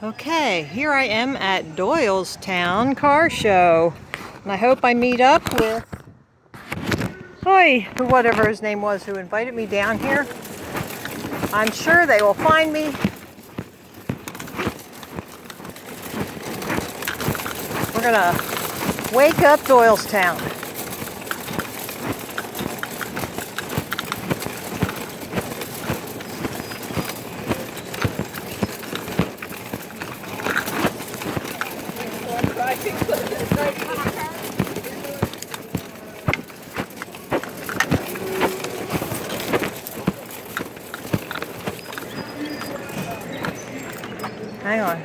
Okay, here I am at Doylestown car show, and I hope I meet up with whatever his name was who invited me down here. I'm sure they will find me. We're gonna wake up Doylestown. Hang on.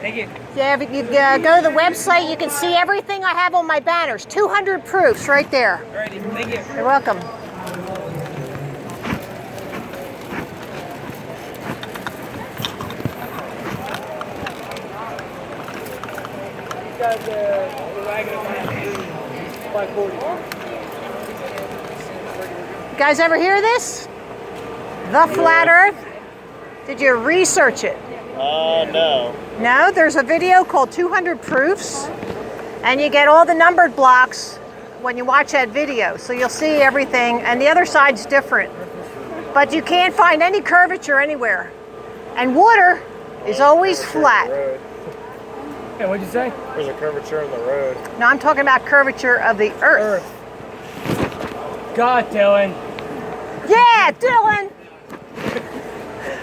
Thank you. Yeah, if you go to the website, you can see everything I have on my banners. 200 proofs right there. Alrighty, thank you. You're welcome. Got the wagon on 540. You guys ever hear this? The flat earth? Did you research it? No. No, there's a video called 200 Proofs, and you get all the numbered blocks when you watch that video. So you'll see everything, and the other side's different. But you can't find any curvature anywhere. And water is always flat. Hey, what'd you say? There's a curvature in the road. No, I'm talking about curvature of the earth. God, Dylan. Yeah, Dylan!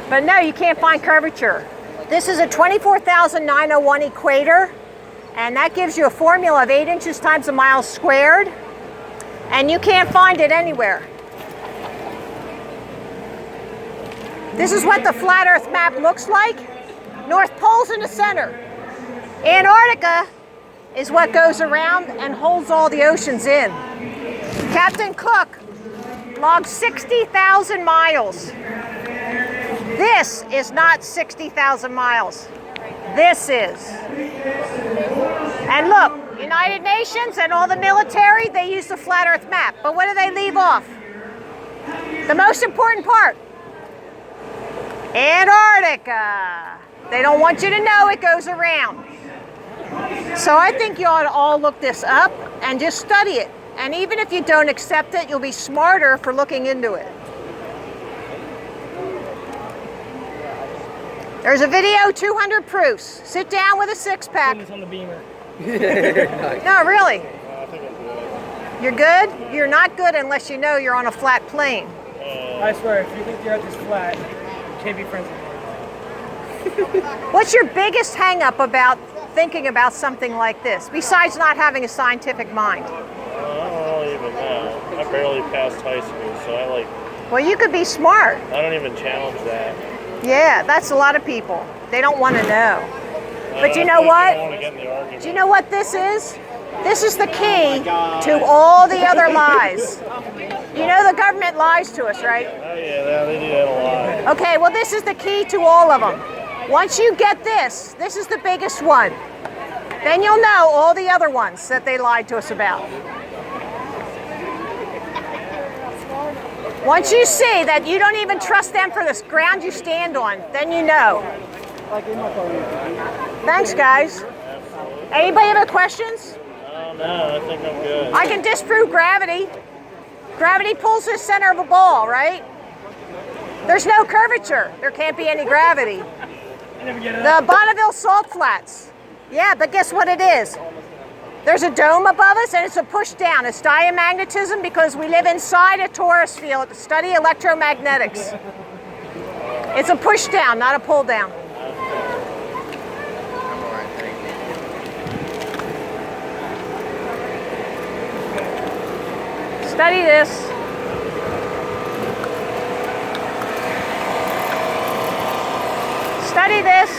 But no, you can't find curvature. This is a 24,901 equator, and that gives you a formula of 8 inches times a mile squared, and you can't find it anywhere. This is what the flat earth map looks like. North Pole's in the center. Antarctica is what goes around and holds all the oceans in. Captain Cook logged 60,000 miles. This is not 60,000 miles. This is. And look, United Nations and all the military, they use the flat earth map. But what do they leave off? The most important part. Antarctica. They don't want you to know it goes around. So I think you ought to all look this up and just study it. And even if you don't accept it, you'll be smarter for looking into it. There's a video, 200 proofs. Sit down with a six-pack. It's on the beamer. No, really. You're good? You're not good unless you know you're on a flat plane. I swear, if you think the earth is flat, you can't be friends with me. What's your biggest hang-up about thinking about something like this, besides not having a scientific mind? I don't even know. I barely passed high school, so Well, you could be smart. I don't even challenge that. Yeah, that's a lot of people. They don't want to know. But you I know feel like what? I don't want to get in the argument. Do you know what this is? This is the key to all the other lies. You know the government lies to us, right? Oh yeah, they do that a lot. Okay, well this is the key to all of them. Once you get this, this is the biggest one. Then you'll know all the other ones that they lied to us about. Once you see that you don't even trust them for this ground you stand on, then you know. Thanks, guys. Anybody have any questions? No, I think I'm good. I can disprove gravity. Gravity pulls the center of a ball, right? There's no curvature. There can't be any gravity. The Bonneville Salt Flats. Yeah, but guess what it is? There's a dome above us and it's a push down. It's diamagnetism because we live inside a torus field to study electromagnetics. It's a push down, not a pull down. Study this. Study this.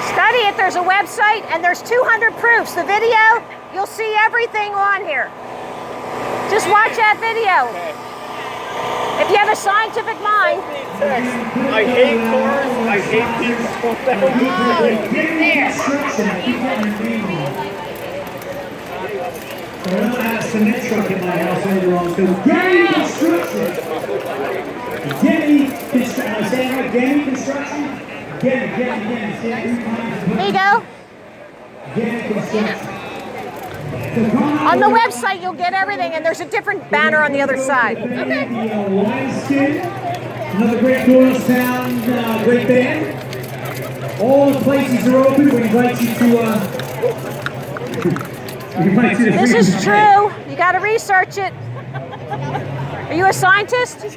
Study it. There's a website and there's 200 proofs. The video, you'll see everything on here. Just watch that video. If you have a scientific mind. I hate cars. I hate people. I'm going to have a cement truck in my house later on. So Getty Construction. Getty Construction. Am I saying right? Getty Construction? Getty. Here you go. Getty Construction. On the website, you'll get everything, and there's a different banner on the other side. Okay. Another great Doylestown, great band. All the places are open. We invite you to. This is true. You got to research it. Are you a scientist?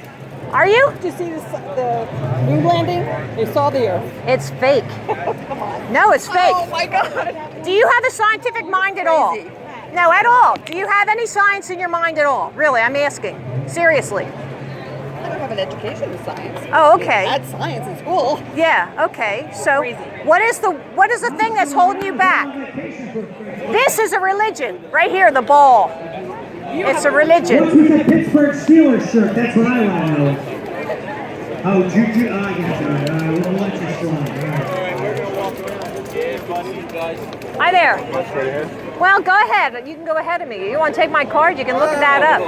Are you? Did you see the moon landing? They saw the Earth. It's fake. No, it's fake. Oh my God. Do you have a scientific mind at all? No, at all. Do you have any science in your mind at all? Really, I'm asking. Seriously. I don't have an education in science. Oh, okay. I had science in school. Yeah, okay. So what is the thing that's holding you back? This is a religion. Right here, the ball. It's a religion. What's with the Pittsburgh Steelers shirt? That's what I want to know. Oh, Juju. Oh, I got you. We'll let you slide. Hi there. Well, go ahead. You can go ahead of me. You want to take my card? You can look that up.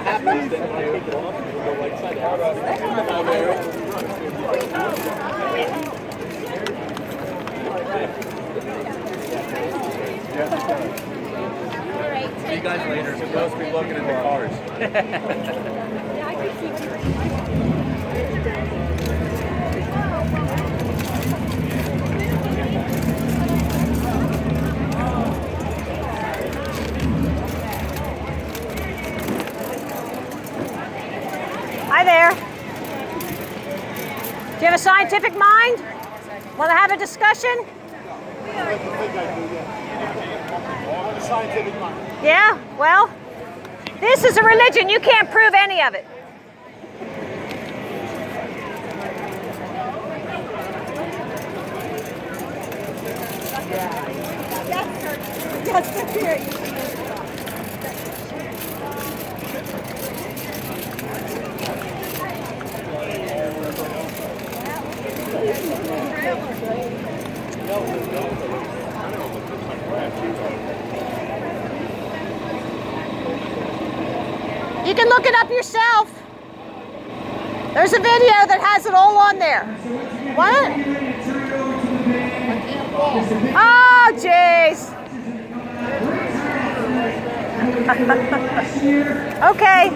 See you guys later. Supposed to be looking at the cars. Hi there. Do you have a scientific mind? Want to have a discussion? Scientific mind. Yeah, well, this is a religion. You can't prove any of it. You can look it up yourself. There's a video that has it all on there. What? Oh, jeez. Okay.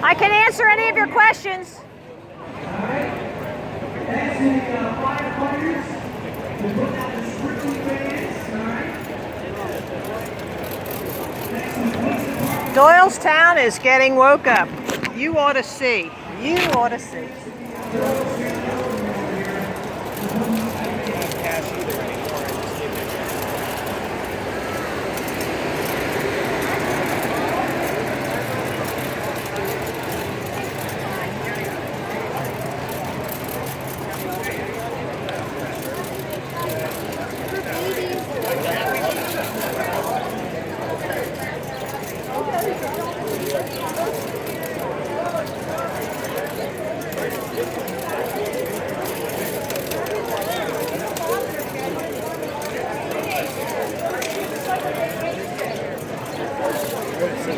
I can answer any of your questions. Doylestown is getting woke up. You ought to see. You ought to see.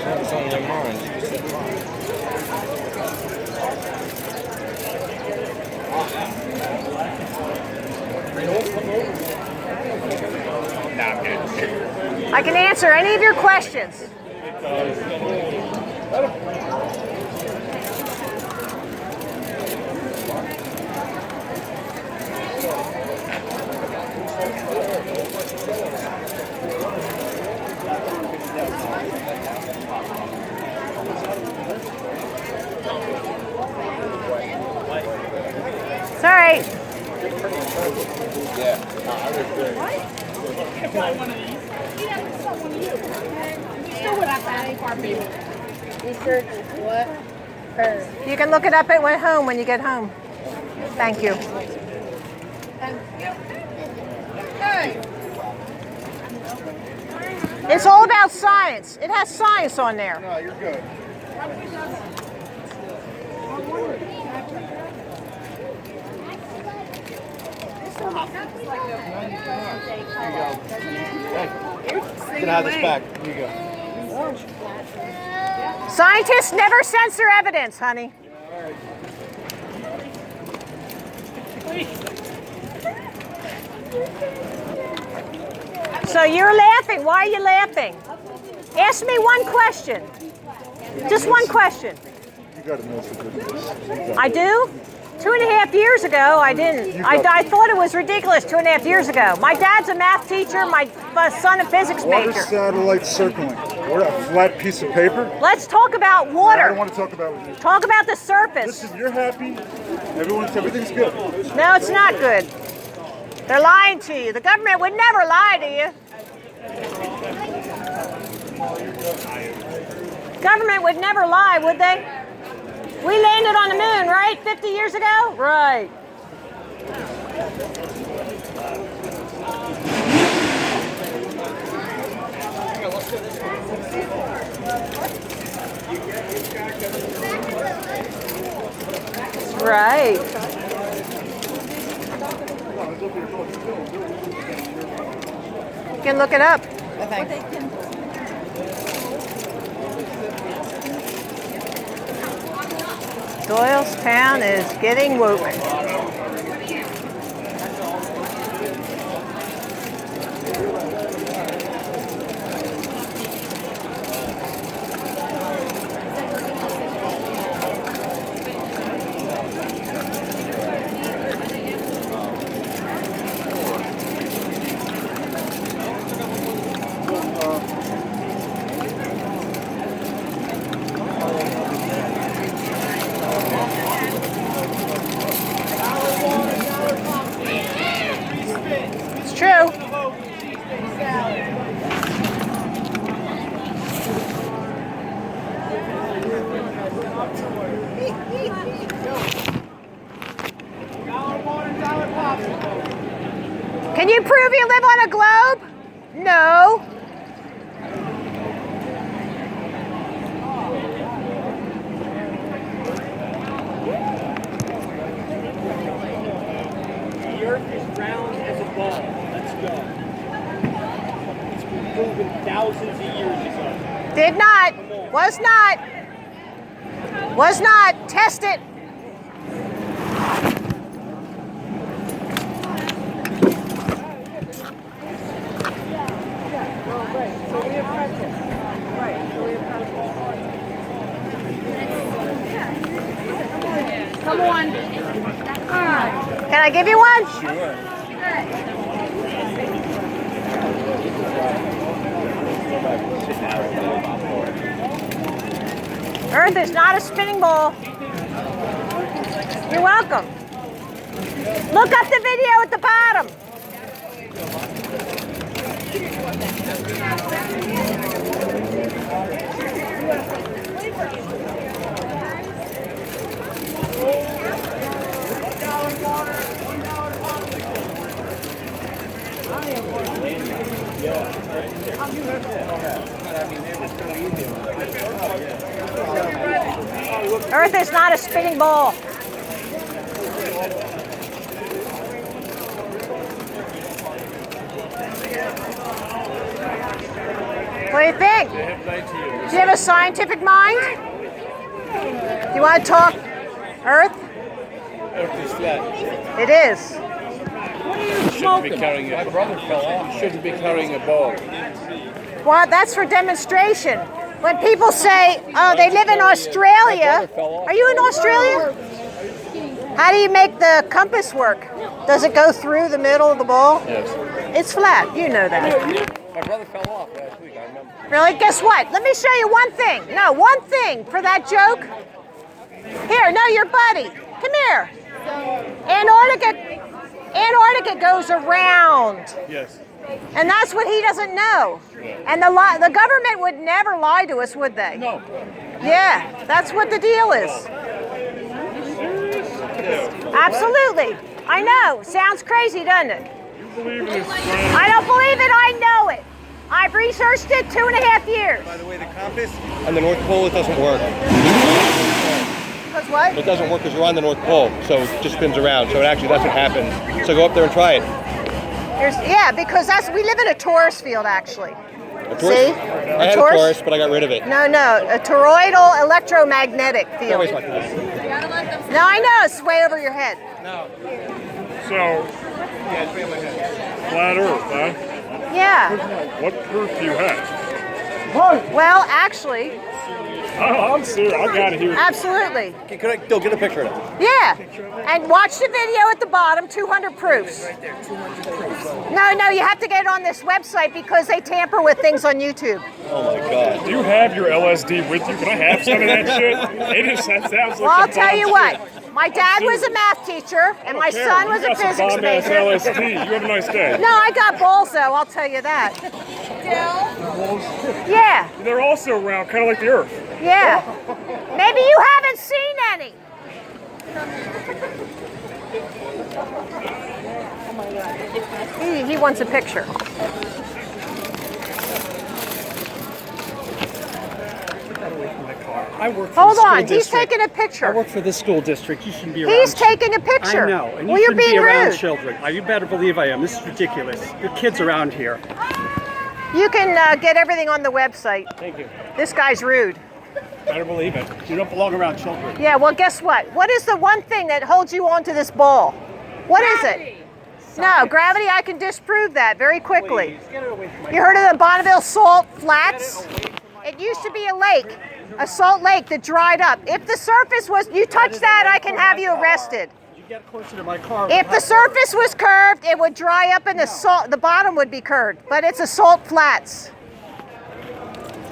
It's on their mind. I can answer any of your questions. It's all right. You can look it up at home when you get home. Thank you. It's all about science. It has science on there. No, you're good. You can have this back. Here you go. Scientists never censor evidence, honey. So you're laughing. Why are you laughing? Ask me one question. Just one question. You got to know some good news. I do? 2.5 years ago, I didn't. I thought it was ridiculous 2.5 years ago. My dad's a math teacher, my son a physics Water major. satellite circling. What, a flat piece of paper? Let's talk about I water. don't want to talk about it. Talk about the surface. Listen, you're happy. Everything's good. No, it's not good. They're lying to you. The government would never lie to you. Government would never lie, would they? We landed on the moon, right? 50 years ago? Right. That's right. You can look it up. Doylestown is getting woke. It's true. Can you prove you live on a globe? No. The Earth is round as a ball. Let's go. It's been proven thousands of years ago. Did not. Was not. Was not. Test it. Come on. Can I give you one? Earth is not a spinning ball. You're welcome. Look up the video at the bottom. Earth is not a spinning ball. What do you think? Do you have a scientific mind? Do you want to talk Earth? Earth is flat. It is. Shouldn't be carrying My brother fell off. Shouldn't be carrying a ball. Well, that's for demonstration. When people say, oh, they live in Australia. Are you in Australia? How do you make the compass work? Does it go through the middle of the ball? Yes. It's flat. You know that. My brother fell off last week, I remember. Really? Guess what? Let me show you one thing. No, one thing for that joke. Here, no, your buddy. Come here. Antarctica. Antarctica goes around. Yes. And that's what he doesn't know. And the government would never lie to us, would they? No. Yeah, that's what the deal is. Absolutely. I know. Sounds crazy, doesn't it? You believe in this, Brian? I don't believe it. I know it. I've researched it 2.5 years. By the way, the compass on the North Pole, it doesn't work. Because what? It doesn't work because you're on the North Pole, so it just spins around. So it actually doesn't happen. So go up there and try it. Yeah, because we live in a torus field, actually. A torus? See? I had a torus, but I got rid of it. No, a toroidal electromagnetic Don't field. waste my time. No, I know, it's way over your head. No. So, Yeah, it's way on my head. flat Earth, huh? Yeah. What proof do you have? Well, actually, Oh, I'm serious. I gotta hear. absolutely. Could I go get a picture of it? Yeah. And watch the video at the bottom, 200 proofs. No, you have to get it on this website because they tamper with things on YouTube. Oh my God. Do you have your LSD with you? Can I have some of that shit? That sounds like Well, I'll some tell bomb you shit. what. My dad was a math teacher, and my Karen, son was you a got some physics bomb-ass major. LSD. You have a nice day. No, I got balls though, I'll tell you that. Yeah, They're also round, kind of like the Earth. yeah. Maybe you haven't seen any. He wants a picture. I work for Hold the school on, he's district. taking a I picture. work for this school district. You shouldn't be around. He's taking a picture. I know, and you Well, you're shouldn't being be around rude. children. You better believe I am. This is ridiculous. Your kids around here. You can get everything on the website. Thank you. This guy's rude. Better believe it. You don't belong around children. Yeah, well, guess what? What is the one thing that holds you onto this ball? What is it? No, gravity, I can disprove that very quickly. Please, get it away from my You heard of the Bonneville Salt Flats? It used to be a lake, a salt lake that dried up. If the surface was, you touch that, I can have you arrested. You get closer to my car. If the surface was curved, it would dry up and the bottom would be curved, but it's a salt flats.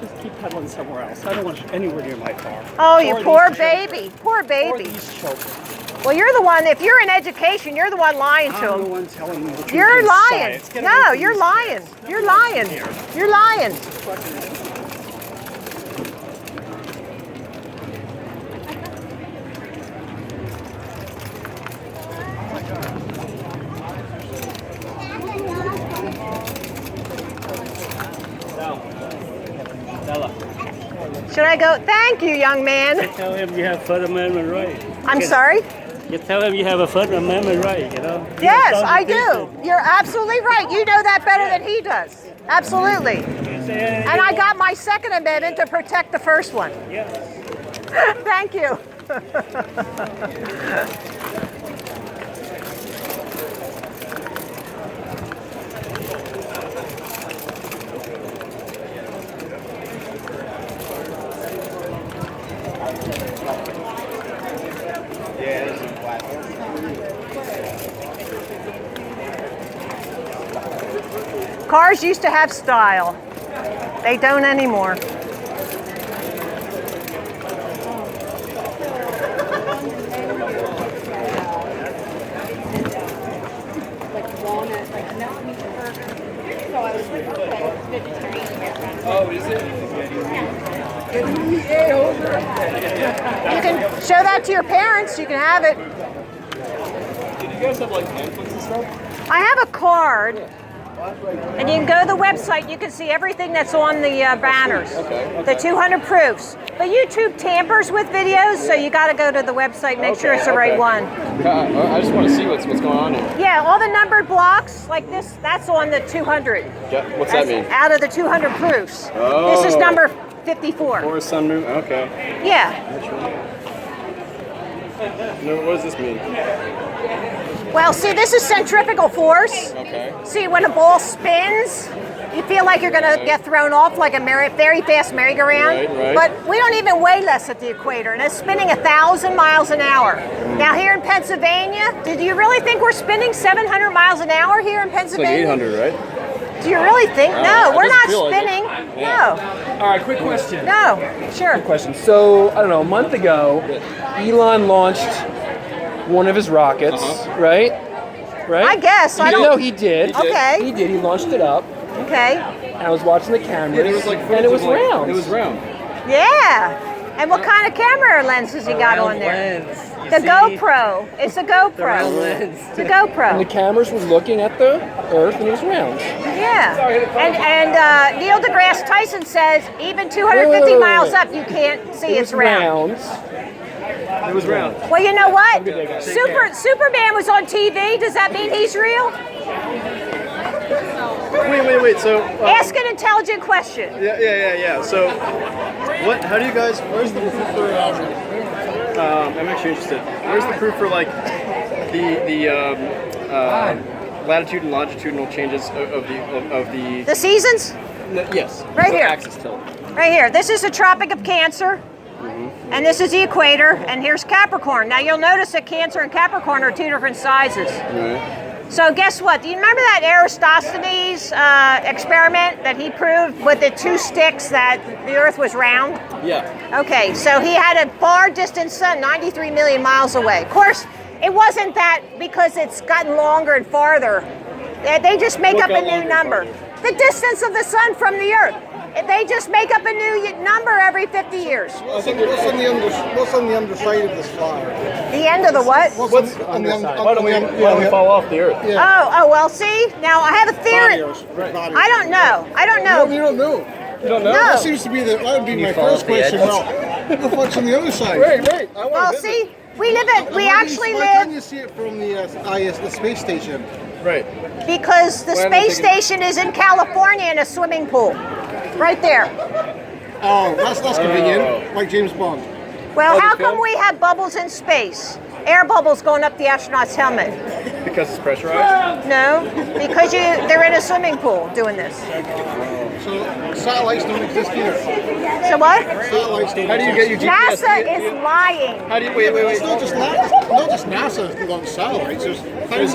Just keep pedaling somewhere else. I don't want you anywhere near my car. Oh, you Or poor these children. baby, poor Or baby. these children. Well, you're the one, if you're in education, you're the one lying to I'm the them. one telling you the truth. You're in lying. science. Get away No, from you're these lying. kids. You're lying. You're lying. Should I go? Thank you, young man. Tell him you have First Amendment right. I'm sorry? You tell him you have a First Amendment right, you know? Yes, I do. You're absolutely right. You know that better than he does. Absolutely. And I got my Second Amendment to protect the first one. Thank you. Cars used to have style. They don't anymore. You can show that to your parents. You can have it. Did you guys have like pamphlets and stuff? I have a card, and you can go to the website. You can see everything that's on the banners, the 200 proofs. But YouTube tampers with videos, so you got to go to the website, make sure it's the right one. I just want to see what's going on here. Yeah, all the numbered blocks like this, that's on the 200. Yeah, what's that mean? Out of the 200 proofs. Oh. This is number 54. Or sunroom? Okay. Yeah. No, what does this mean? Well, see, this is centrifugal force. Okay. See, when a ball spins, you feel like you're going to get thrown off like a very fast merry-go-round. Right. But we don't even weigh less at the equator, and it's spinning 1,000 miles an hour. Now, here in Pennsylvania, did you really think we're spinning 700 miles an hour here in It's like Pennsylvania? 800, right? Do you really think? No, it we're doesn't not feel like it. spinning. Yeah. All right, quick question. No. No. Sure. Question. So, I don't know, a month ago, Elon launched one of his rockets, right? right? I guess. I don't know he did. Okay. He did. He launched it up. Okay. And I was watching the cameras. Yeah, there was like and it was round. It was round. Yeah. And what kind of camera lenses you got on there? The GoPro. It's a GoPro. It's a And GoPro. the cameras were looking at the Earth, and it was round. Yeah. And Neil deGrasse Tyson says even 250 miles up, you can't see it's round. It was round. Well, you know what? Superman was on TV. Does that mean he's real? Wait. So Ask an intelligent question. Yeah. So, how do you guys? Where's the proof for? I'm actually interested. Where's the proof for like the latitude and longitudinal changes of the? The seasons? Yes. Right here. Axis tilt. Right here. This is the Tropic of Cancer. And this is the equator, and here's Capricorn. Now you'll notice that Cancer and Capricorn are two different sizes. So guess what? Do you remember that Aristophanes experiment that he proved with the two sticks that the Earth was round? Yeah. Okay, so he had a far distant sun, 93 million miles away. Of course, it wasn't that because it's gotten longer and farther. They just make up a new number. The distance of the sun from the Earth. They just make up a new number every 50 years. What's on the underside of this flower? The end of the what? What's on the underside? Why don't we fall off the Earth? Yeah. Oh, well, see? Now, I have a theory. I don't know. You don't know. You don't know? No. That seems to be that would be my first question. Well, what the fuck's on the other side? Right. Well, see, we actually Why can't live, you see it from the space station? Right. because the space station is in California in a swimming pool. Right there. Oh, that's convenient. Like James Bond. Well, how come we have bubbles in space? Air bubbles going up the astronaut's helmet. Because it's pressurized. No, because they're in a swimming pool doing this. So satellites don't exist either. So what? Satellites don't. How do you get your GPS? NASA is lying. How do you wait? It's not just NASA on satellites. There's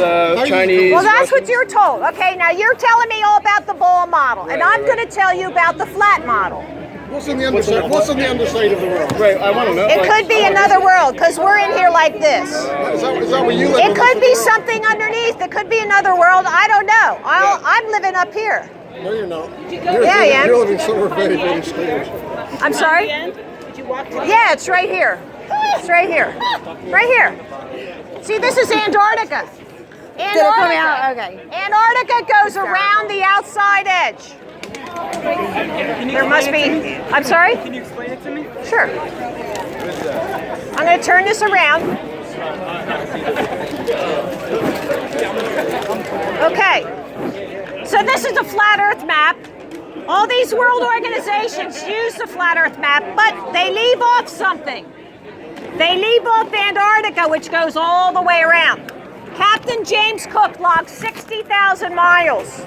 Chinese. Well, that's what you're told. Okay, now you're telling me all about the ball model, and I'm going to tell you about the flat model. What's on the underside? What's on the underside of the world? Right, I want to know. It could be another world, because we're in here like this. Is that where you live? It could be something underneath. It could be another world. I don't know. I'm living up here. No, you're not. Yeah, I am. You're living somewhere very, very strange. I'm sorry? Did you walk to Yeah, it's right here. It's right here. Right here. See, this is Antarctica. Antarctica. Okay. Antarctica goes around the outside edge. There must be. I'm sorry? Can you explain it to me? Sure. I'm going to turn this around. Okay. So this is a flat Earth map. All these world organizations use the flat Earth map, but they leave off something. They leave off Antarctica, which goes all the way around. Captain James Cook logged 60,000 miles.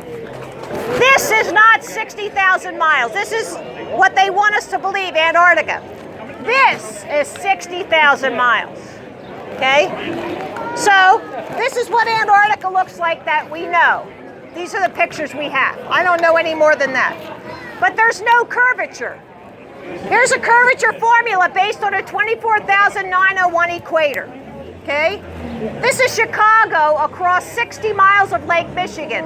This is not 60,000 miles. This is what they want us to believe, Antarctica. This is 60,000 miles. Okay? So, this is what Antarctica looks like that we know. These are the pictures we have. I don't know any more than that. But there's no curvature. Here's a curvature formula based on a 24,901 equator. Okay? This is Chicago across 60 miles of Lake Michigan.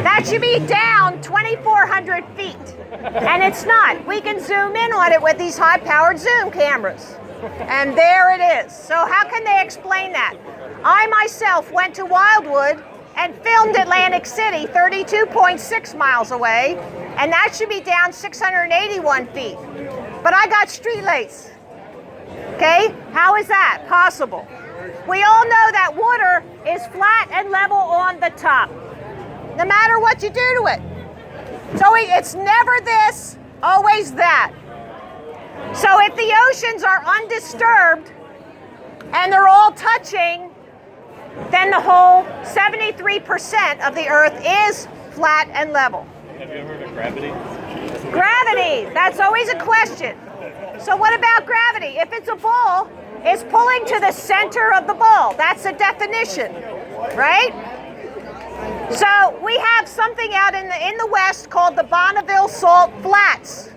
That should be down 2,400 feet. And it's not. We can zoom in on it with these high-powered zoom cameras. And there it is. So how can they explain that? I myself went to Wildwood and filmed Atlantic City 32.6 miles away, and that should be down 681 feet. But I got street lights. Okay? How is that possible? We all know that water is flat and level on the top, no matter what you do to it. So it's never this, always that. So if the oceans are undisturbed and they're all touching, then the whole 73% of the Earth is flat and level. Have you ever heard of gravity? Gravity, that's always a question. So what about gravity? If it's a ball, it's pulling to the center of the ball. That's a definition, right? So we have something out in the west called the Bonneville Salt Flats.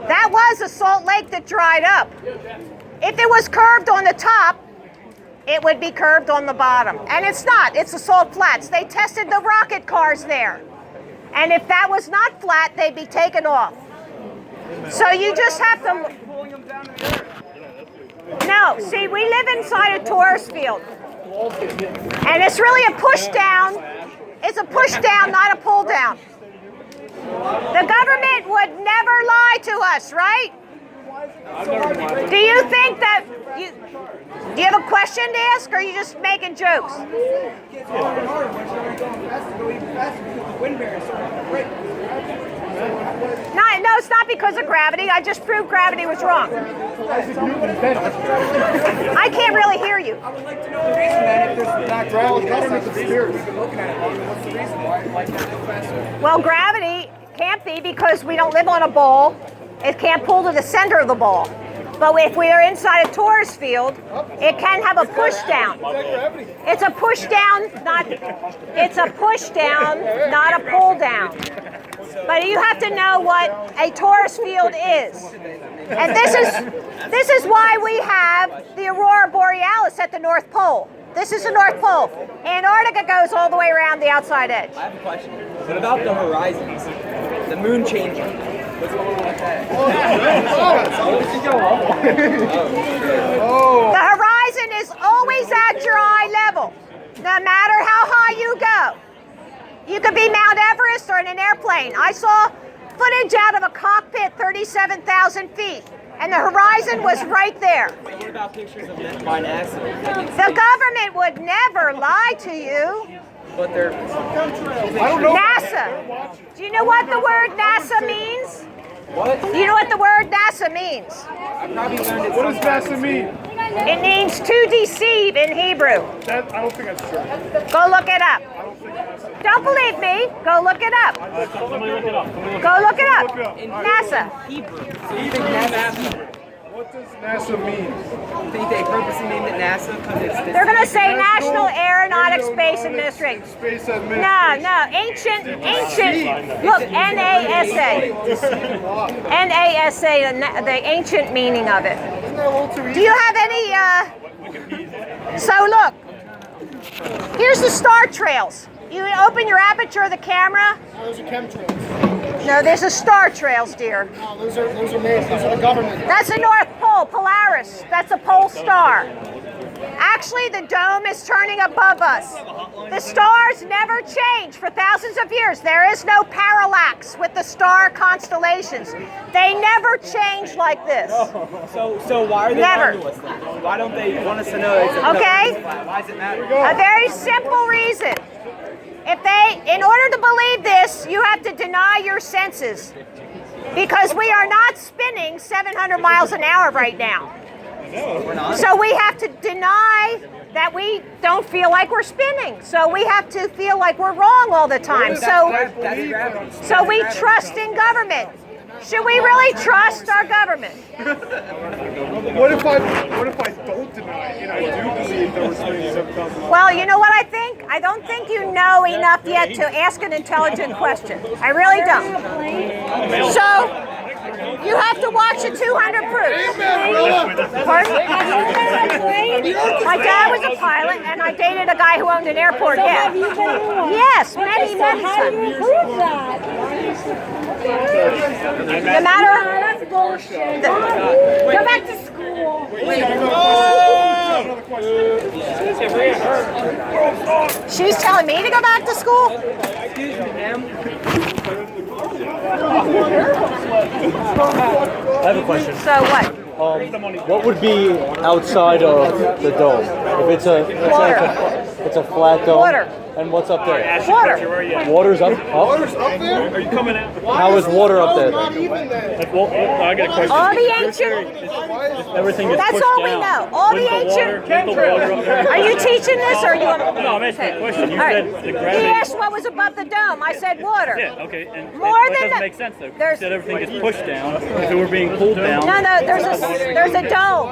That was a salt lake that dried up. If it was curved on the top, it would be curved on the bottom. And it's not, it's the salt flats. They tested the rocket cars there. And if that was not flat, they'd be taken off. So you just have to... No, see, we live inside a tourist field. And it's really a push down. It's a push down, not a pull down. The government would never lie to us, right? Do you think that do you have a question to ask, or are you just making jokes? No, it's not because of gravity. I just proved gravity was wrong. I can't really hear you. I would like to know the reason then, if there's not gravity, that's not the reason we've been looking at it. What's the reason why it like that faster? Well, gravity can't be because we don't live on a ball. It can't pull to the center of the ball. But if we are inside a tourist field, it can have a push down. It's a push down, not a pull down. But you have to know what a tourist field is. And this is why we have the Aurora Borealis at the North Pole. This is the North Pole. Antarctica goes all the way around the outside edge. I have a question. What about the horizons? The moon changing. What's going on with that? The horizon is always at your eye level, no matter how high you go. You could be Mount Everest or in an airplane. I saw footage out of a cockpit 37,000 feet, and the horizon was right there. What about pictures of them by NASA? The government would never lie to you. But they're... NASA. Do you know what the word NASA means? What? Do you know what the word NASA means? I probably learned it. What does NASA mean? It means to deceive in Hebrew. I don't think that's true. Go look it up. Don't believe me. Go look it up. Go look it up. NASA. Hebrew. So you think NASA... What does NASA mean? You think they purposely named it NASA? They're going to say National Aeronautics Space Administration. Space Administration. No, ancient. Look, NASA. NASA, the ancient meaning of it. Do you have any, so look, here's the star trails. You open your aperture of the camera. Those are chemtrails. No, there's a star trails, dear. No, those are made. Those are the government. That's the North Pole, Polaris. That's a pole star. Actually, the dome is turning above us. The stars never change for thousands of years. There is no parallax with the star constellations. They never change like this. So why are they lying to us then? Why don't they want us to know exactly? Okay. Why does it matter? A very simple reason. In order to believe this, you have to deny your senses. Because we are not spinning 700 miles an hour right now. So we have to deny that we don't feel like we're spinning. So we have to feel like we're wrong all the time. So we trust in government. Should we really trust our government? What if I don't deny it and I do believe there was 7,000? Well, you know what I think? I don't think you know enough yet to ask an intelligent question. I really don't. So you have to watch the 200 proofs. Pardon? My dad was a pilot, and I dated a guy who owned an airport. Yeah. Yes, many times. How do you prove that? No matter. That's bullshit. Go back to school. She's telling me to go back to school? Excuse me, ma'am. I have a question. So what? What would be outside of the dome? If it's a flat dome. Water. And what's up there? Water. Water's up. Water's up there? Are you coming out? How is water up there? Not even there. Well, I got a question. All the ancient. Everything gets That's pushed all we down. know. All the ancient. Are you teaching this, or are you? No, I'm asking a question. You said the He gravity. asked what was above the dome. I said water. Yeah, okay. And More that than doesn't the- make sense though. You there's- said everything gets pushed down. If it were being pulled down. No, there's a dome.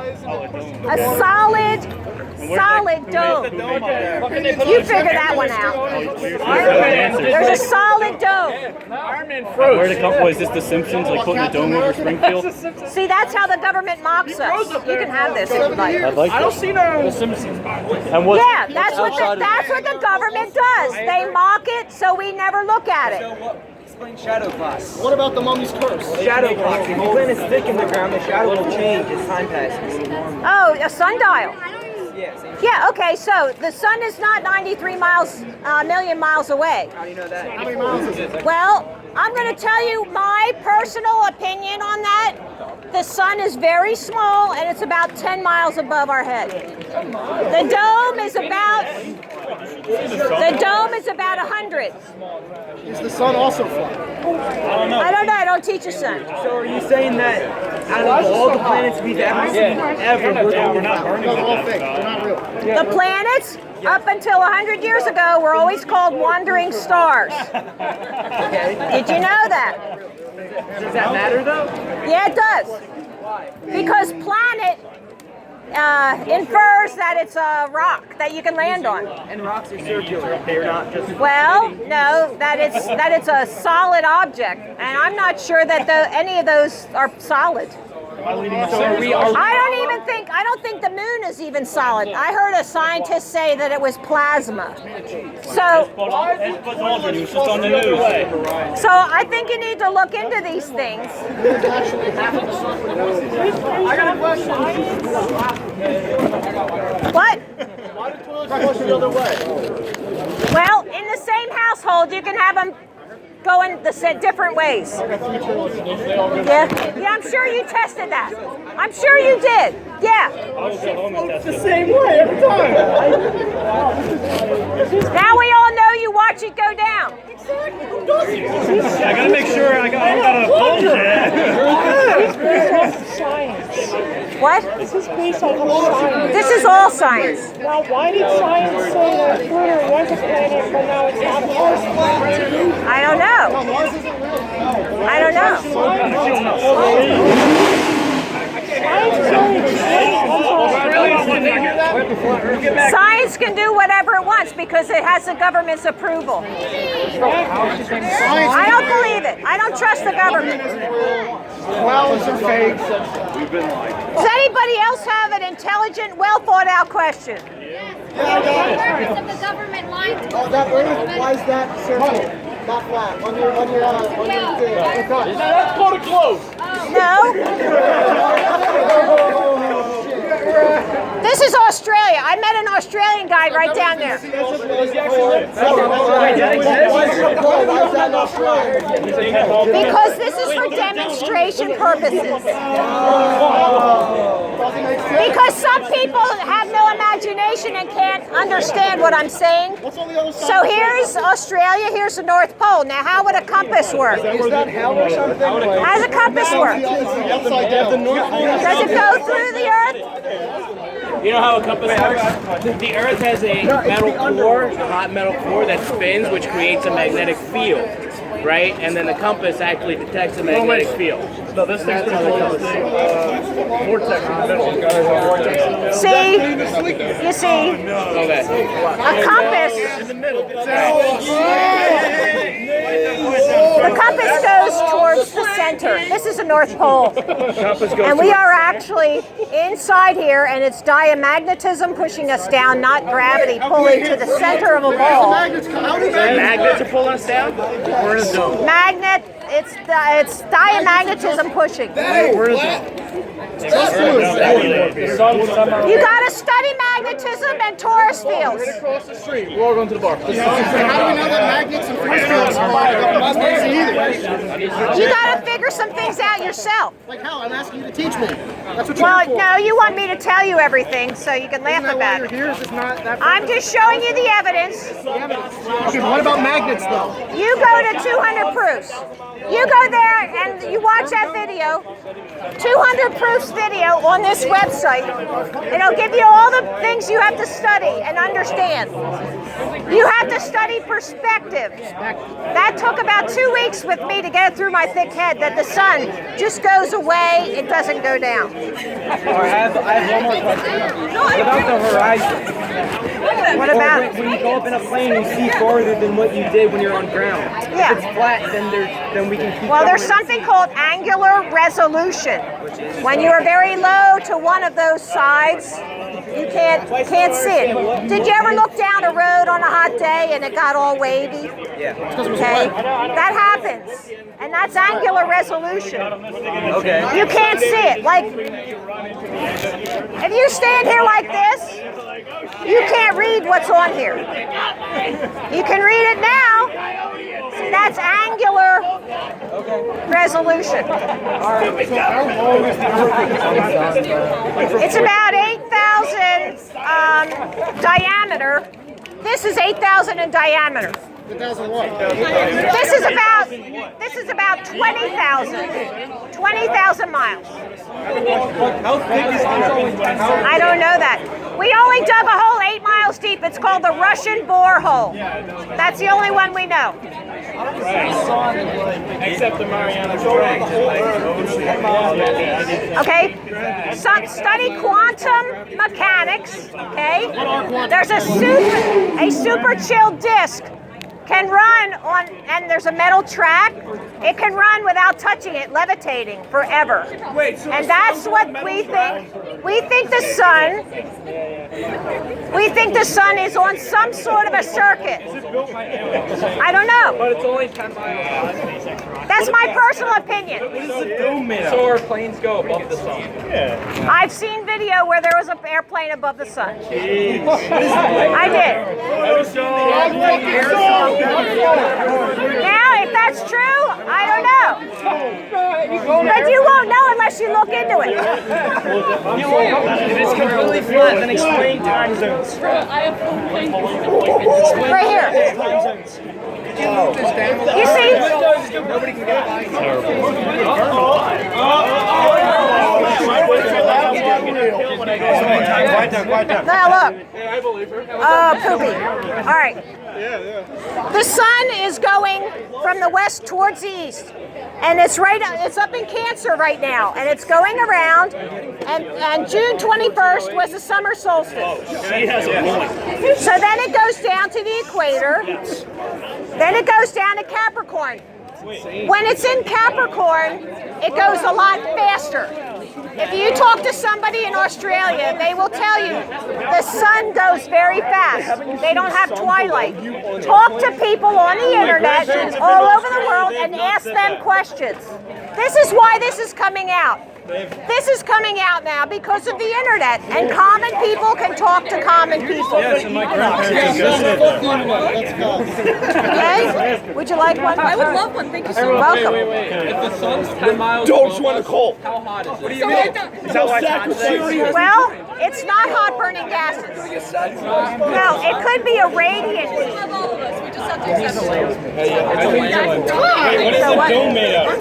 A solid solid dome. You figure that one out. There's a solid dome. Where to come? Was this The Simpsons? Like putting a dome over Springfield? See, that's how the government mocks us. You can have this if you like. I don't see no The Simpsons. And what? Yeah, that's what the government does. They mock it, so we never look at it. Explain shadow clocks. What about the mummy's curse? Shadow clocks. If you plant a stick in the ground, the shadow will change as time passes. Oh, a sundial. Yeah, same. Yeah, okay, so the sun is not 93 million miles away. How do you know that? How many miles is it? Well, I'm going to tell you my personal opinion on that. The sun is very small and it's about 10 miles above our head. The dome is about 100. Is the sun also flat? I don't know. I don't teach a sun. So are you saying that out of all the planets we've ever seen, we're not burning? They're all fake. They're not real. The planets, up until 100 years ago, were always called wandering stars. Did you know that? Does that matter though? Yeah, it does. Why? Because planet infers that it's a rock that you can land on. And rocks are circular. They're not just. Well, no, that it's a solid object, and I'm not sure that any of those are solid. So I don't think the moon is even solid. I heard a scientist say that it was plasma. So I think you need to look into these things. I got a question. What? Why do toilets flush the other way? Well, in the same household, you can have them going different ways. Yeah, I'm sure you tested that. I'm sure you did. Yeah. It's the same way every time. Now we all know you watch it go down. Exactly. Who doesn't? I gotta make sure I got a phone Science. What? This is based on science. This is all science. Now, why did science say that Pluto was a planet, but now it's not Mars? I don't know. Mars isn't real. I don't know. Science can do whatever it wants because it has the government's approval. I don't believe it. I don't trust the government. Clouds are fake. Does anybody else have an intelligent, well thought out question? Of the government lying to Oh, that earth, why is that circle? Not flat. On your thing. That's called a globe. No. This is Australia. I met an Australian guy right down there. Because this is for demonstration purposes. Because some people have no imagination and can't understand what I'm saying. So here's Australia, here's the North Pole. Now how would a compass work? Is that hell or something? How does a compass work? Does it go through the earth? You know how a compass works? The Earth has a metal core, a hot metal core that spins, which creates a magnetic field, right? And then the compass actually detects a magnetic field. No, this thing's pretty cool. Vortex in the middle. See? You see? Okay. A compass. The compass goes towards the center. This is the North Pole. And we are actually inside here, and it's diamagnetism pushing us down, not gravity pulling to the center of a ball. Magnets are pulling us down? We're in a zone. Magnet, it's diamagnetism pushing. You gotta study magnetism and torus fields. Across the street. We're all going to the bar. How do we know that magnets and force fields are not either? You gotta figure some things out yourself. Like how? I'm asking you to teach me. That's what Well, you're for. no, you want me to tell you everything so you can laugh about it. I'm just showing you the evidence. Okay, but what about magnets though? You go to 200 proofs. You go there and you watch that video, 200 proofs video on this website. It'll give you all the things you have to study and understand. You have to study perspective. That took about 2 weeks with me to get it through my thick head that the sun just goes away, it doesn't go down. I have one more question. What about the horizon? What about it? When you go up in a plane, you see farther than what you did when you're on ground. Yeah. If it's flat, then we can keep Well, going. there's something called angular resolution. When you are very low to one of those sides, you can't see it. Did you ever look down a road on a hot day and it got all wavy? Yeah. Okay, that happens, and that's angular resolution. Okay. You can't see it. Like, if you stand here like this, you can't read what's on here. You can read it now. See, that's angular resolution. It's about 8,000 diameter. This is 8,000 in diameter. 8,000 what? This is about 20,000 miles. How thick is this? I don't know that. We only dug a hole 8 miles deep. It's called the Russian borehole. That's the only one we know. Except the Mariana Trench. Okay, study quantum mechanics. Okay, there's a super chilled disk can run on, and there's a metal track. It can run without touching it, levitating forever. And that's what we think. We think the sun. We think the sun is on some sort of a circuit. I don't know. But it's only 10 miles. That's my personal opinion. What is the dome made of? So our planes go above the sun. Yeah. I've seen video where there was an airplane above the sun. I did. Now, if that's true, I don't know. But you won't know unless you look into it. If it's completely flat, then explain time zones. Right here. You see? Nobody can get by. Now look. Poopy. All right. The sun is going from the west towards the east, and it's up in Cancer right now, and it's going around. And June 21st was the summer solstice. She has a point. So then it goes down to the equator. Then it goes down to Capricorn. When it's in Capricorn, it goes a lot faster. If you talk to somebody in Australia, they will tell you the sun goes very fast. They don't have twilight. Talk to people on the internet all over the world and ask them questions. This is why this is coming out. This is coming out now because of the internet, and common people can talk to common people. Yes, and my grandparents Okay? Would you like one? I would love one. Thank you so much. Welcome. Wait. If the sun's 10 miles Don't you want a cold? how hot is it? What do you mean? Is that why it's hot today? Well, it's not hot burning gases. No, it could be a radiant heat. love all of us. We just have to accept it. Wait, what is the dome made out of?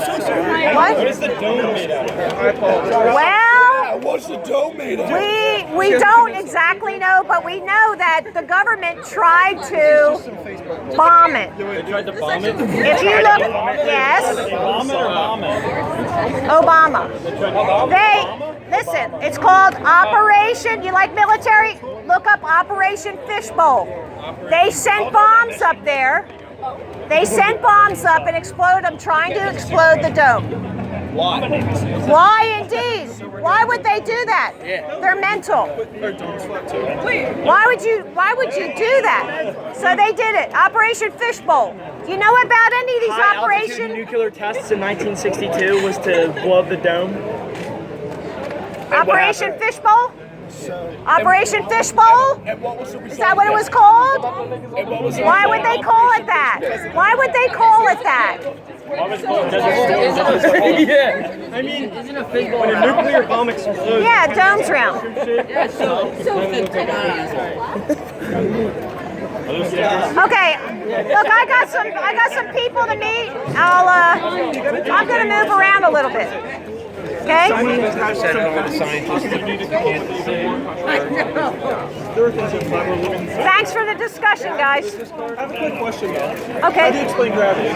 What? What is the dome made out of? Well, What's the dome made of? we don't exactly know, but we know that the government tried to bomb it. They tried to bomb it? If you look, yes, Bomb it or bomb it? Obama. Listen, it's called Operation, you like military? Look up Operation Fishbowl. They sent bombs up there. They sent bombs up and explode them, trying to explode the dome. Why? Why indeed? Why would they do that? They're mental. Why would you do that? So they did it. Operation Fishbowl. Do you know about any of these operations? Nuclear tests in 1962 was to blow up the dome. Operation Fishbowl? Operation Fishbowl? Is that what it was called? Why would they call it that? Why would they call it that? Yeah. I mean, isn't a fishbowl when a nuclear bomb explodes? Yeah, dome's round. Yeah, so Okay, look, I got some people to meet. I'm gonna move around a little bit. Okay? Thanks for the discussion, guys. I have a quick question though. Okay. How do you explain gravity?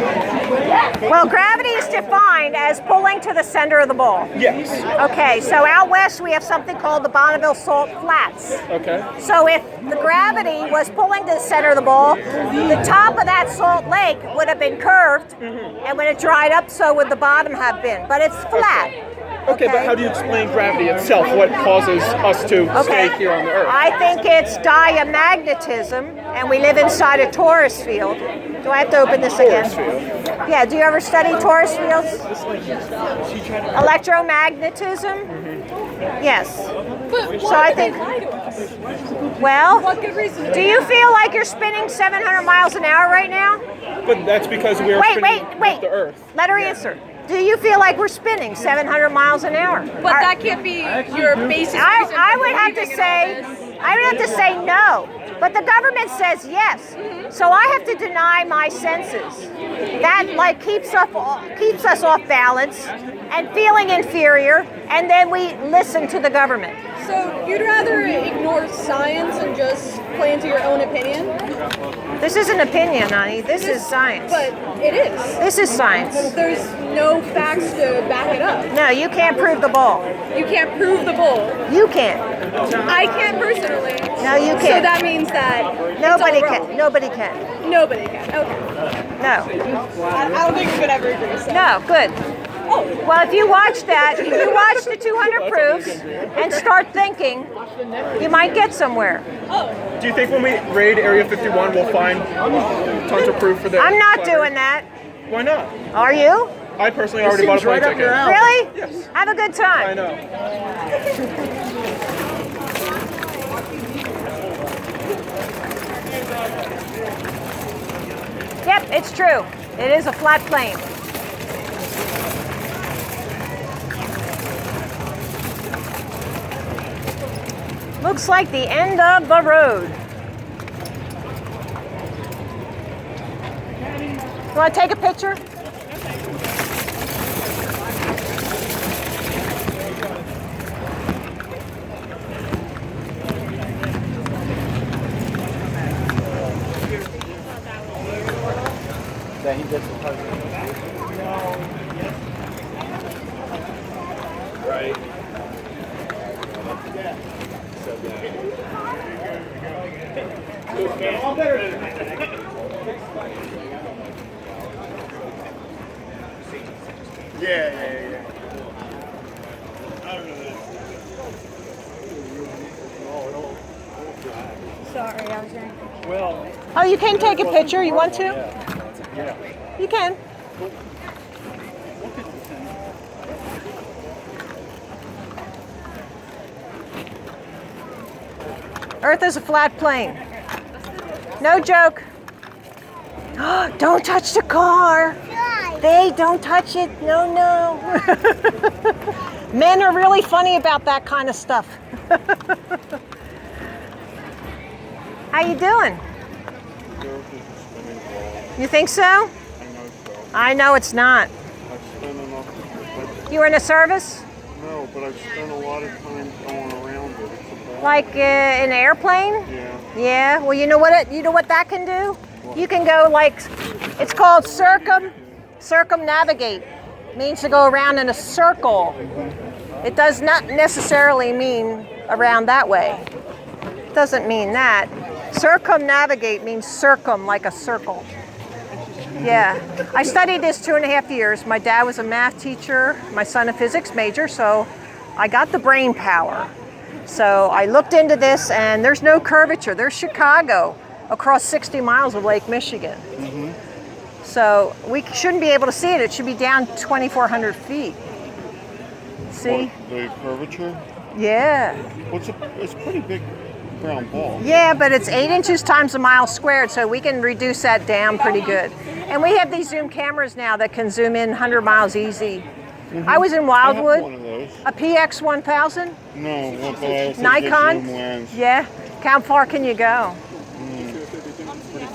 Well, gravity is defined as pulling to the center of the ball. Yes. Okay, so out west we have something called the Bonneville Salt Flats. Okay. So if the gravity was pulling to the center of the ball, the top of that salt lake would have been curved, and when it dried up, so would the bottom have been. But it's flat. Okay, but how do you explain gravity itself? What causes us to stay here on the Earth? I think it's diamagnetism, and we live inside a torus field. Do I have to open this again? Yeah, do you ever study torus fields? Electromagnetism? Yes. So I think, well, do you feel like you're spinning 700 miles an hour right now? But that's because we are spinning with the Earth. Let her answer. Do you feel like we're spinning 700 miles an hour? But that can't be your basis. I would have to say no. But the government says yes. So I have to deny my senses. That like keeps us off balance and feeling inferior, and then we listen to the government. So you'd rather ignore science and just play into your own opinion? This isn't opinion, honey. This is science. But it is. This is science. There's no facts to back it up. No, you can't prove the bull. You can't prove the bull. You can't. I can't personally. No, you can't. So that means that nobody can. Nobody can. Nobody can. Okay. No. I don't think we could ever agree. So. No, good. Well, if you watch that, if you watch the 200 proofs and start thinking, you might get somewhere. Do you think when we raid Area 51, we'll find tons of proof for that? I'm not doing that. Why not? Are you? I personally already bought a plane ticket. Really? Yes. Have a good time. I know. Yep, it's true. It is a flat plane. Looks like the end of the road. You want to take a picture? That he gets the Right. Yeah. Sorry, I was drinking. Well. Oh, you can take a picture. You want to? Yeah. You can. Earth is a flat plane. No joke. Don't touch the car. They don't touch it. No, no. Men are really funny about that kind of stuff. How you doing? You think so? I know it's not. You were in a service? No, but I've spent a lot of time going around it. Like in an airplane? Yeah. Yeah. Well, you know what that can do? You can go like, it's called circumnavigate. It means to go around in a circle. It does not necessarily mean around that way. It doesn't mean that. Circumnavigate means circum, like a circle. Yeah. I studied this 2.5 years. My dad was a math teacher, my son a physics major, so I got the brain power. So I looked into this, and there's no curvature. There's Chicago across 60 miles of Lake Michigan. Mm-hmm. So we shouldn't be able to see it. It should be down 2,400 feet. See? What, the curvature? Yeah. Well, it's a pretty big round ball. Yeah, but it's 8 inches times a mile squared, so we can reduce that down pretty good. And we have these zoom cameras now that can zoom in 100 miles easy. Mm-hmm. I was in Wildwood. I have one of those. A PX 1000? No, what the Nikon? zoom lens. Yeah. How far can you go?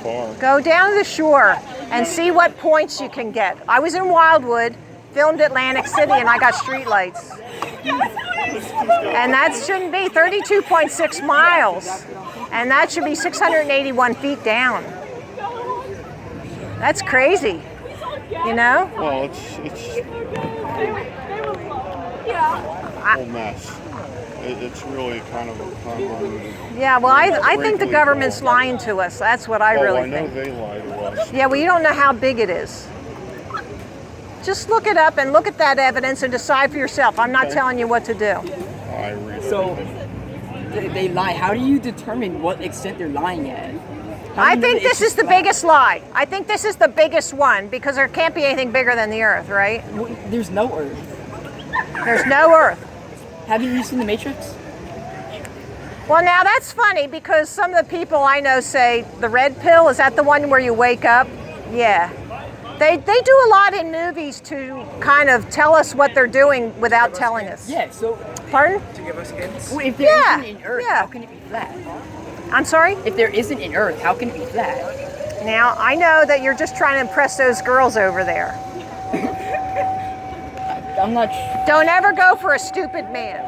far. Go down to the shore and see what points you can get. I was in Wildwood, filmed Atlantic City, and I got streetlights. And that shouldn't be 32.6 miles. And that should be 681 feet down. That's crazy, you know? Well, it's a whole mess. It's really kind of convoluted. Yeah, well, I think the government's lying to us. That's what I really think. I know they lie to us. Yeah, well, you don't know how big it is. Just look it up and look at that evidence and decide for yourself. I'm not telling you what to do. I read So, they lie. How do you determine what extent they're lying at? I think this is the biggest lie. I think this is the biggest one because there can't be anything bigger than the Earth, right? There's no Earth. There's no Earth. Haven't you seen The Matrix? Well, now that's funny because some of the people I know say the red pill, is that the one where you wake up? Yeah. They do a lot in movies to kind of tell us what they're doing without telling us. Yeah, so... Pardon? To give us hints? Well, if there isn't an Earth, how can it be flat? I'm sorry? If there isn't an Earth, how can it be flat? Now, I know that you're just trying to impress those girls over there. I'm not... Don't ever go for a stupid man.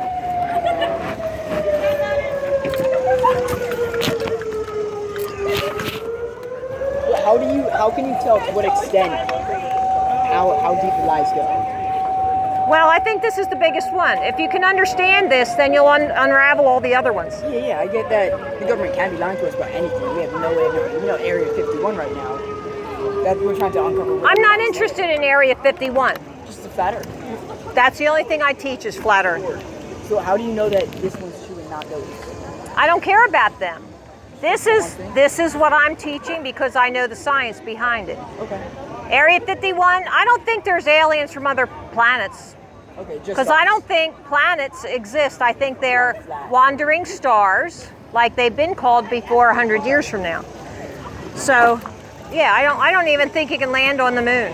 How can you tell to what extent how deep the lies go? Well, I think this is the biggest one. If you can understand this, then you'll unravel all the other ones. Yeah, I get that the government can't be lying to us about anything. We have no way of knowing. You know, Area 51 right now. That we're trying to uncover. I'm not interested in Area 51. Just the flat Earth. That's the only thing I teach is flat Earth. So how do you know that this one's true and not those? I don't care about them. This is what I'm teaching because I know the science behind it. Okay. Area 51, I don't think there's aliens from other planets. Okay, just because I don't think planets exist. I think they're wandering stars, like they've been called before 100 years from now. So, yeah, I don't even think you can land on the moon.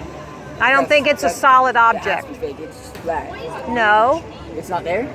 I don't think it's a solid object. It's flat. No. It's not there?